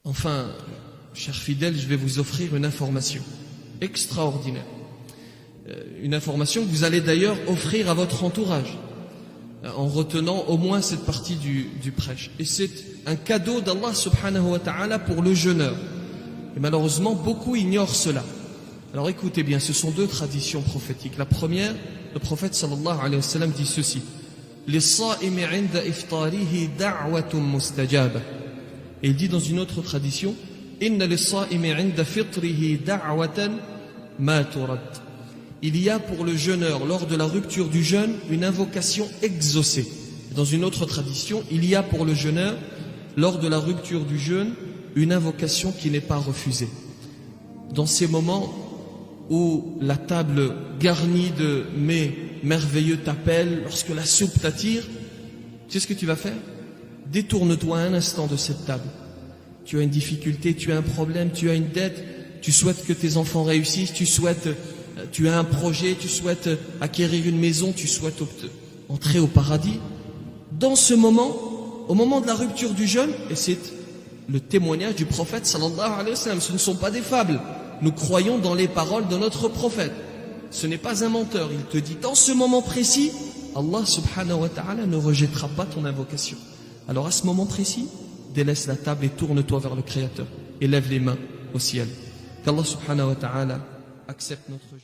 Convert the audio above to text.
Enfin, chers fidèles, je vais vous offrir une information extraordinaire. Une information que vous allez d'ailleurs offrir à votre entourage, en retenant au moins cette partie du prêche. Et c'est un cadeau d'Allah subhanahu wa ta'ala pour le jeûneur. Et malheureusement, beaucoup ignorent cela. Alors écoutez bien, ce sont deux traditions prophétiques. La première, le prophète sallallahu alayhi wa sallam dit ceci: لِلصَّائِمِ عِنْدَ إِفْطَارِهِ دَعْوَةٌ مُسْتَجَابَةٌ. Et il dit dans une autre tradition: إِنَّ لِلصَّائِمِ عِنْدَ فِطْرِهِ دَعْوَةً مَا تُرَدْ. Il y a pour le jeûneur, lors de la rupture du jeûne, une invocation exaucée. Dans une autre tradition, il y a pour le jeûneur, lors de la rupture du jeûne, une invocation qui n'est pas refusée. Dans ces moments où la table garnie de mets merveilleux t'appelle, lorsque la soupe t'attire, tu sais ce que tu vas faire? Détourne-toi un instant de cette table. Tu as une difficulté, tu as un problème, tu as une dette, tu souhaites que tes enfants réussissent, tu as un projet, tu souhaites acquérir une maison, tu souhaites entrer au paradis. Dans ce moment, au moment de la rupture du jeûne, et c'est le témoignage du prophète sallallahu alayhi wa sallam, ce ne sont pas des fables. Nous croyons dans les paroles de notre prophète. Ce n'est pas un menteur. Il te dit, dans ce moment précis, Allah subhanahu wa ta'ala ne rejettera pas ton invocation. Alors à ce moment précis, délaisse la table et tourne-toi vers le Créateur. Et lève les mains au ciel. Qu'Allah subhanahu wa ta'ala accepte notre jeûne.